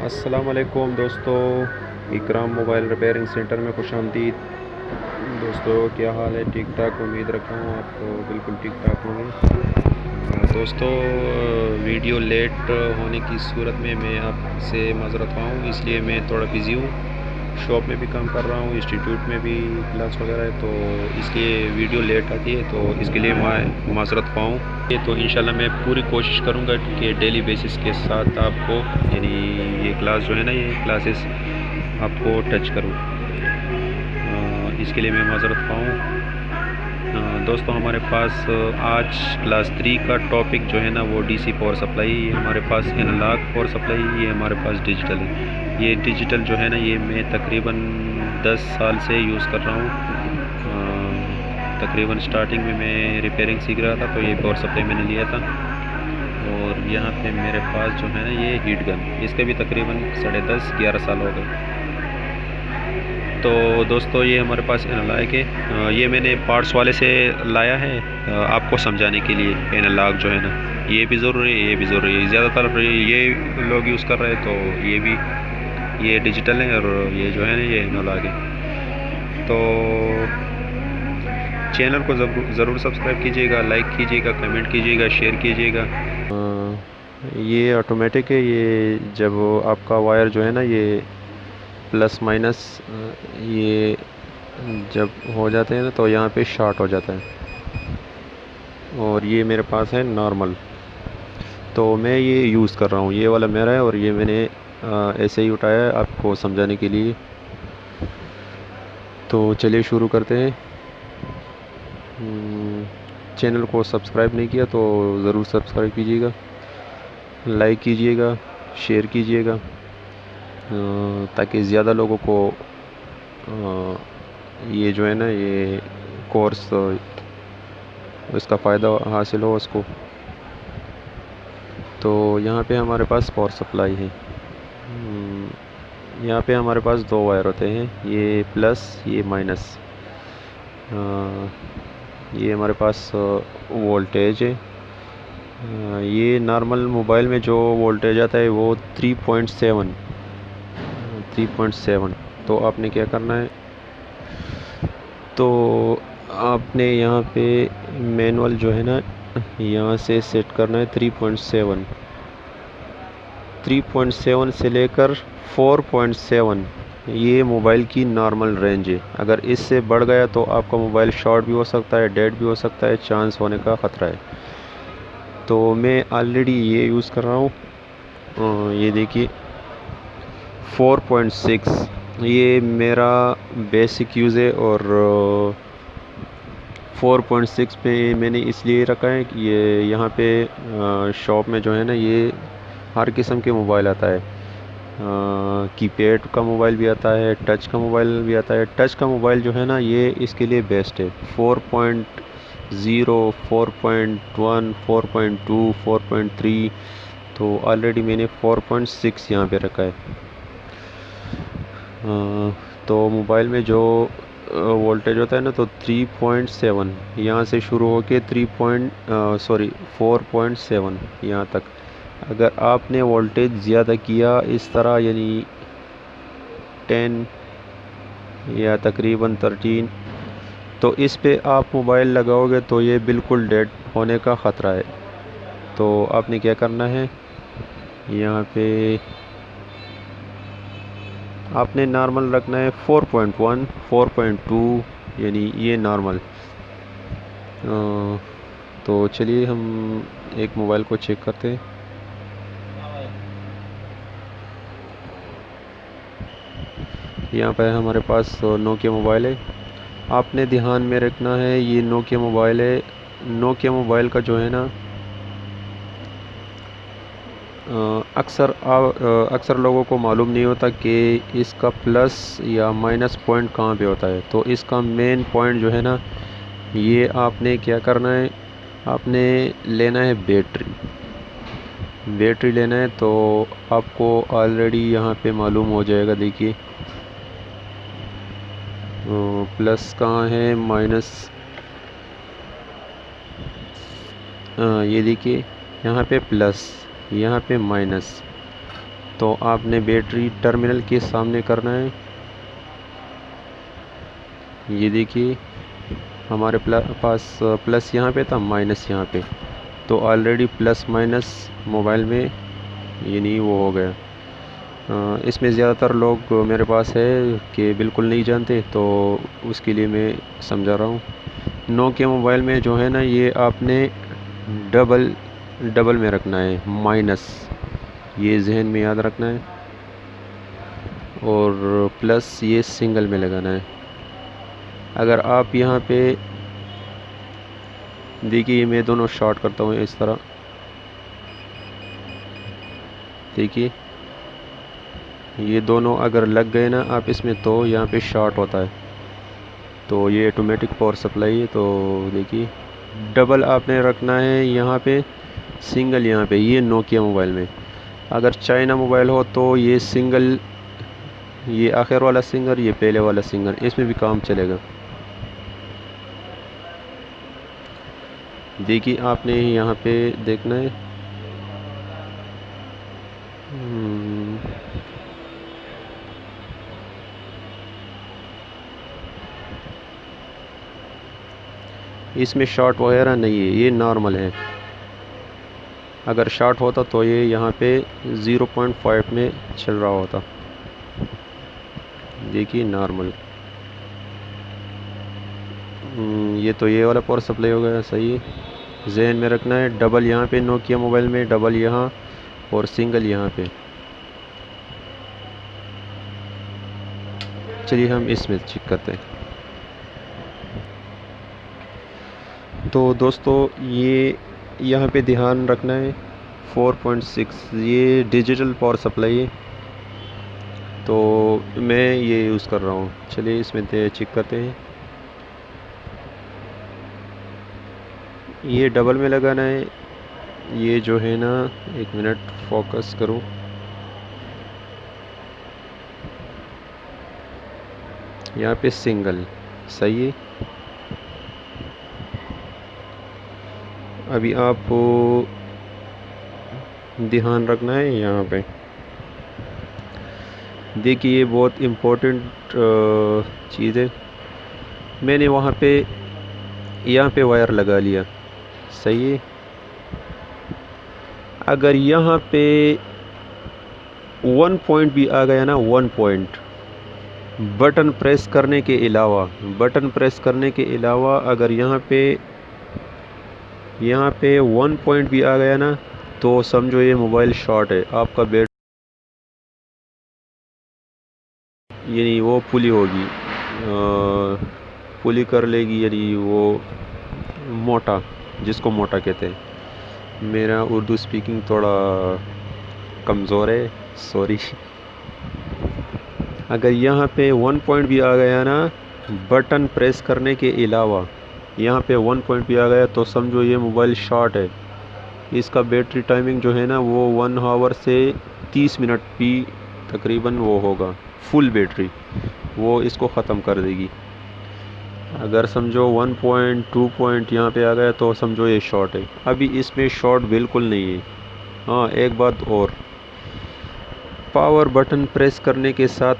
अस्सलाम वालेकुम दोस्तों, इकराम मोबाइल रिपेयरिंग सेंटर में खुशामदीद। दोस्तों क्या हाल है? ठीक ठाक, उम्मीद रखता हूँ आपको बिल्कुल ठीक ठाक होंगे। दोस्तों, वीडियो लेट होने की सूरत में मैं आपसे माज़रत पाऊँ, इसलिए मैं थोड़ा बिज़ी हूँ। शॉप में भी काम कर रहा हूँ, इंस्टीट्यूट में भी क्लास वगैरह है, तो इसलिए वीडियो लेट आती है, तो इसके लिए मैं माज़रत पाऊँ। ये तो इंशाल्लाह मैं पूरी कोशिश करूँगा कि डेली बेसिस के साथ आपको, यानी ये क्लास जो है ना, ये क्लासेस आपको टच करूँ। इसके लिए मैं माज़रत पाऊँ। दोस्तों, हमारे पास आज क्लास 3 का टॉपिक जो है ना, वो डीसी पावर सप्लाई। ये हमारे पास एनालॉग पावर सप्लाई, ये हमारे पास डिजिटल है। ये डिजिटल जो है ना, ये मैं तकरीबन 10 साल से यूज़ कर रहा हूँ। तकरीबन स्टार्टिंग में मैं रिपेयरिंग सीख रहा था, तो ये पावर सप्लाई मैंने लिया था। और यहाँ पे मेरे पास जो है ना, ये हीट गन, इसके भी तकरीबन 10.5-11 साल हो गए। तो दोस्तों, ये हमारे पास एनालॉग है। ये मैंने पार्ट्स वाले से लाया है आपको समझाने के लिए। एनालॉग जो है ना, ये भी ज़रूरी है, ये भी ज़रूरी है। ज़्यादातर ये लोग यूज़ कर रहे हैं, तो ये भी, ये डिजिटल है और ये जो है ना, ये एनालॉग है। तो चैनल को ज़रूर सब्सक्राइब कीजिएगा, लाइक कीजिएगा, कमेंट कीजिएगा, शेयर कीजिएगा। ये ऑटोमेटिक है। ये जब आपका वायर जो है ना, ये प्लस माइनस, ये जब हो जाते हैं ना, तो यहाँ पे शॉर्ट हो जाता है। और ये मेरे पास है नॉर्मल, तो मैं ये यूज़ कर रहा हूँ। ये वाला मेरा है और ये मैंने ऐसे ही उठाया है आपको समझाने के लिए। तो चलिए शुरू करते हैं। चैनल को सब्सक्राइब नहीं किया तो ज़रूर सब्सक्राइब कीजिएगा, लाइक कीजिएगा, शेयर कीजिएगा, ताकि ज़्यादा लोगों को ये जो है ना, ये कोर्स, इसका फ़ायदा हासिल हो उसको। तो यहाँ पे हमारे पास पावर सप्लाई है। यहाँ पे हमारे पास दो वायर होते हैं, ये प्लस, ये माइनस। ये हमारे पास वोल्टेज है। ये नॉर्मल मोबाइल में जो वोल्टेज आता है वो 3.7। तो आपने क्या करना है, तो आपने यहाँ पे मैनुअल जो है ना, यहाँ से सेट करना है 3.7। 3.7 से लेकर 4.7 ये मोबाइल की नॉर्मल रेंज है। अगर इससे बढ़ गया तो आपका मोबाइल शॉर्ट भी हो सकता है, डेड भी हो सकता है, चांस होने का ख़तरा है। तो मैं ऑलरेडी ये यूज़ कर रहा हूँ। ये देखिए 4.6 ये मेरा बेसिक यूज़ है। और 4.6 पे मैंने इसलिए रखा है कि ये यहाँ पे शॉप में जो है ना, ये हर किस्म के मोबाइल आता है। कीपैड का मोबाइल भी आता है, टच का मोबाइल भी आता है। टच का मोबाइल जो है ना, ये इसके लिए बेस्ट है। 4.0, 4.1, 4.2, 4.3, तो ऑलरेडी मैंने 4.6 यहाँ पे रखा है। तो मोबाइल में जो वोल्टेज होता है ना, तो 3.7 यहाँ से शुरू होके 4.7 यहाँ तक। अगर आपने वोल्टेज ज़्यादा किया इस तरह, यानी 10 या तकरीबन 13, तो इस पे आप मोबाइल लगाओगे तो ये बिल्कुल डेड होने का ख़तरा है। तो आपने क्या करना है, यहाँ पे आपने नॉर्मल रखना है 4.1, 4.2, यानी ये नॉर्मल। तो चलिए हम एक मोबाइल को चेक करते हैं। यहाँ पर हमारे पास नोकिया मोबाइल है। आपने ध्यान में रखना है, ये नोकिया मोबाइल है। नोकिया मोबाइल का जो है ना, अक्सर लोगों को मालूम नहीं होता कि इसका प्लस या माइनस पॉइंट कहाँ पे होता है। तो इसका मेन पॉइंट जो है ना, ये आपने क्या करना है, आपने लेना है बैटरी लेना है। तो आपको ऑलरेडी यहाँ पे मालूम हो जाएगा। देखिए प्लस कहाँ है, माइनस, ये देखिए यहाँ पे प्लस, यहाँ पे माइनस। तो आपने बैटरी टर्मिनल के सामने करना है। ये देखिए हमारे पास प्लस यहाँ पे था, माइनस यहाँ पे, तो ऑलरेडी प्लस माइनस मोबाइल में ये नहीं वो हो गया। इसमें ज़्यादातर लोग मेरे पास है कि बिल्कुल नहीं जानते, तो उसके लिए मैं समझा रहा हूँ। नोकिया मोबाइल में जो है ना, ये आपने डबल में रखना है, माइनस, ये जहन में याद रखना है, और प्लस ये सिंगल में लगाना है। अगर आप यहाँ पे देखिए, मैं दोनों शॉर्ट करता हूँ इस तरह, देखिए ये दोनों अगर लग गए ना आप इसमें, तो यहाँ पे शॉर्ट होता है। तो ये ऑटोमेटिक पावर सप्लाई है। तो देखिए डबल आपने रखना है यहाँ पे, सिंगल यहाँ पे। ये नोकिया मोबाइल में। अगर चाइना मोबाइल हो तो ये सिंगल, ये आखिर वाला सिंगल, ये पहले वाला सिंगल, इसमें भी काम चलेगा। देखिए आपने यहाँ पे देखना है। इसमें शॉर्ट वगैरह नहीं है, ये नॉर्मल है। अगर शॉर्ट होता तो ये यहाँ पे 0.5 में चल रहा होता। देखिए नॉर्मल। ये तो ये वाला पावर सप्लाई हो गया, सही है। जहन में रखना है डबल यहाँ पे, नोकिया मोबाइल में डबल यहाँ और सिंगल यहाँ पे। चलिए हम इसमें चेक करते हैं। तो दोस्तों ये यहाँ पे ध्यान रखना है 4.6, ये डिजिटल पावर सप्लाई है, तो मैं ये यूज़ कर रहा हूँ। चलिए इसमें चेक करते हैं। ये डबल में लगाना है। ये जो है ना, एक मिनट फोकस करो। यहाँ पे सिंगल, सही है। अभी आपको ध्यान रखना है यहाँ पे। देखिए ये बहुत इम्पोर्टेंट चीज़ है। मैंने वहाँ पे यहाँ पे वायर लगा लिया, सही है। अगर यहाँ पे 1 पॉइंट भी आ गया ना, 1 पॉइंट, बटन प्रेस करने के अलावा अगर यहाँ पे 1 पॉइंट भी आ गया ना, तो समझो ये मोबाइल शॉर्ट है। आपका बैट यानी वो पुली होगी, पुली कर लेगी, यानी वो मोटा, जिसको मोटा कहते हैं। मेरा उर्दू स्पीकिंग थोड़ा कमज़ोर है, सॉरी। अगर यहाँ पे 1 पॉइंट भी आ गया ना, बटन प्रेस करने के अलावा यहाँ पे 1 पॉइंट भी आ गया, तो समझो ये मोबाइल शॉर्ट है। इसका बैटरी टाइमिंग जो है ना, वो 1 आवर से 30 मिनट भी तकरीबन वो होगा, फुल बैटरी वो इसको ख़त्म कर देगी। अगर समझो 1 पॉइंट 2 पॉइंट यहाँ पे आ गया, तो समझो ये शॉर्ट है। अभी इसमें शॉर्ट बिल्कुल नहीं है। हाँ, एक बात और, पावर बटन प्रेस करने के साथ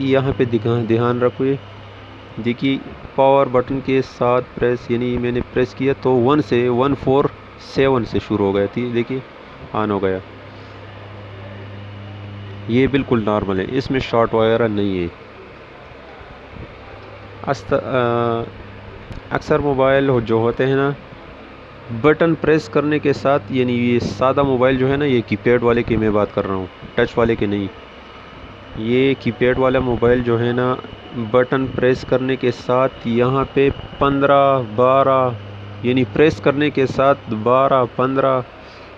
यहाँ पे ध्यान रखिए। देखिए पावर बटन के साथ प्रेस, यानी मैंने प्रेस किया तो 1 से 147 से शुरू हो गया थी। देखिए ऑन हो गया। ये बिल्कुल नॉर्मल है, इसमें शॉर्ट वगैरह नहीं है। अक्सर मोबाइल जो होते हैं ना, बटन प्रेस करने के साथ, यानी ये सादा मोबाइल जो है ना, ये कीपैड वाले की मैं बात कर रहा हूँ, टच वाले की नहीं। ये कीपैड वाला मोबाइल जो है ना, बटन प्रेस करने के साथ यहाँ पे 15-12, यानी प्रेस करने के साथ 12-15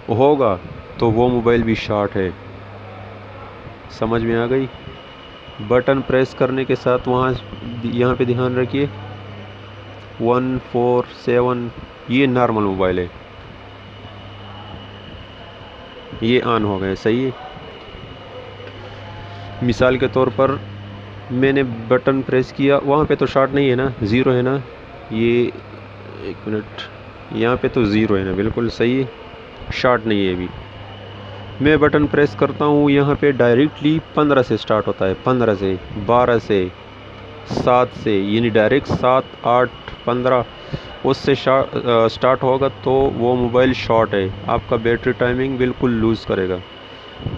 होगा, तो वो मोबाइल भी शॉर्ट है। समझ में आ गई? बटन प्रेस करने के साथ वहाँ यहाँ पे ध्यान रखिए 147, ये नॉर्मल मोबाइल है, ये ऑन हो गए, सही है। मिसाल के तौर पर मैंने बटन प्रेस किया, वहाँ पे तो शॉर्ट नहीं है ना, ज़ीरो है ना। ये एक मिनट, यहाँ पे तो ज़ीरो है ना, बिल्कुल सही है, शॉर्ट नहीं है अभी। मैं बटन प्रेस करता हूँ, यहाँ पे डायरेक्टली 15 से स्टार्ट होता है, 15 से, 12 से, 7 से, यानी डायरेक्ट 7, 8, 15 उससे स्टार्ट होगा तो वो मोबाइल शॉर्ट है। आपका बैटरी टाइमिंग बिल्कुल लूज़ करेगा,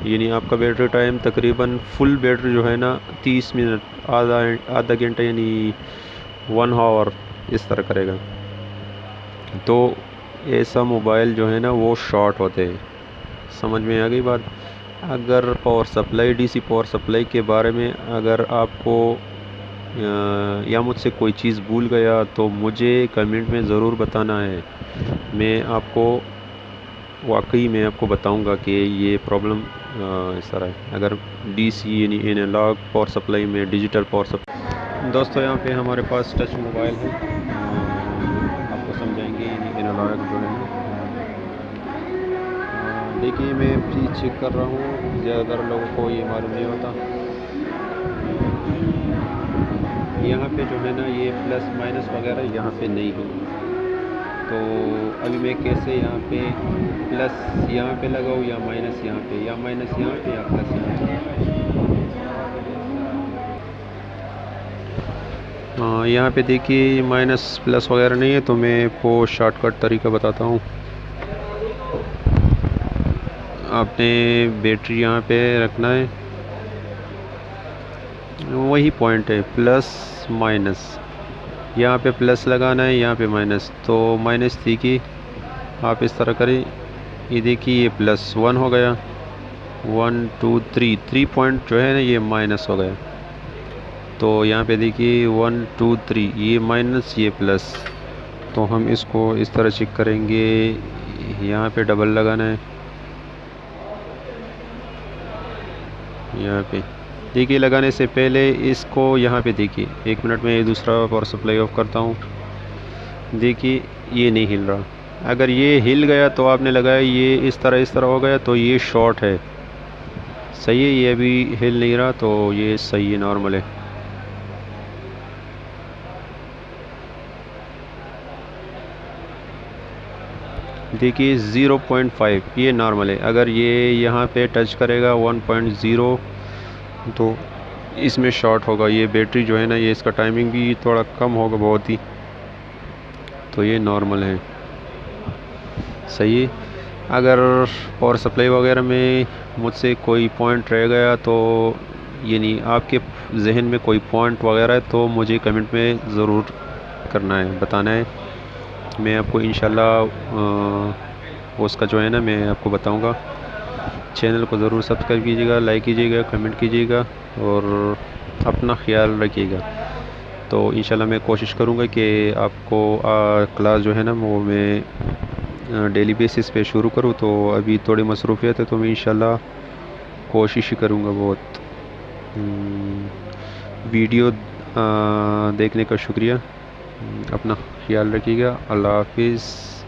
यानी आपका बैटरी टाइम तकरीबन फुल बैटरी जो है ना 30 मिनट, आधा घंटा, यानी 1 आवर इस तरह करेगा। तो ऐसा मोबाइल जो है ना वो शॉर्ट होते हैं। समझ में आ गई बात। अगर power supply, DC power supply के बारे में अगर आपको या मुझसे कोई चीज़ भूल गया तो मुझे कमेंट में ज़रूर बताना है। मैं आपको वाकई में आपको बताऊंगा कि ये प्रॉब्लम इस तरह है। अगर डीसी यानी एनालॉग पावर सप्लाई में डिजिटल पावर सप्लाई। दोस्तों यहाँ पे हमारे पास टच मोबाइल है, आपको समझाएंगे यानी एनालॉग जो है ना। देखिए मैं भी चेक कर रहा हूँ, ज़्यादातर लोगों को ये मालूम नहीं होता। यहाँ पे जो है ना ये प्लस माइनस वगैरह यहाँ पे नहीं है। तो अभी मैं कैसे यहाँ पे प्लस यहाँ पे लगाऊँ या माइनस यहाँ पे, या माइनस यहाँ पे या प्लस यहाँ पे। यहाँ पे देखिए माइनस प्लस वगैरह नहीं है, तो मैं आपको शॉर्टकट तरीका बताता हूँ। आपने बैटरी यहाँ पे रखना है, वही पॉइंट है प्लस माइनस। यहाँ पे प्लस लगाना है, यहाँ पे माइनस। तो माइनस थी कि आप इस तरह करें, ये देखिए ये +1 हो गया, 1 2 3, 3 पॉइंट जो है ना ये माइनस हो गया। तो यहाँ पे देखिए 1 2 3, ये माइनस ये प्लस। तो हम इसको इस तरह चेक करेंगे, यहाँ पे डबल लगाना है, यहाँ पे देखिए। लगाने से पहले इसको यहाँ पे देखिए, 1 मिनट में ये दूसरा पावर सप्लाई ऑफ करता हूँ। देखिए ये नहीं हिल रहा। अगर ये हिल गया तो आपने लगाया, ये इस तरह हो गया तो ये शॉर्ट है। सही है, ये अभी हिल नहीं रहा तो ये सही है, नॉर्मल है। देखिए 0.5 ये नॉर्मल है। अगर ये यहाँ पे टच करेगा 1.0 तो इसमें शॉर्ट होगा। ये बैटरी जो है ना ये इसका टाइमिंग भी थोड़ा कम होगा बहुत ही, तो ये नॉर्मल है, सही है। अगर पावर सप्लाई वगैरह में मुझसे कोई पॉइंट रह गया तो यानी आपके जहन में कोई पॉइंट वगैरह है तो मुझे कमेंट में ज़रूर करना है, बताना है। मैं आपको इंशाल्लाह उसका जो है ना मैं आपको बताऊंगा। चैनल को ज़रूर सब्सक्राइब कीजिएगा, लाइक कीजिएगा, कमेंट कीजिएगा और अपना ख्याल रखिएगा। तो इंशाल्लाह मैं कोशिश करूँगा कि आपको क्लास जो है ना वो मैं डेली बेसिस पे शुरू करूँ। तो अभी थोड़ी मसरूफियत है, तो मैं इंशाल्लाह कोशिश ही करूँगा बहुत। वीडियो देखने का शुक्रिया। अपना ख्याल रखिएगा। अल्लाह हाफिज़।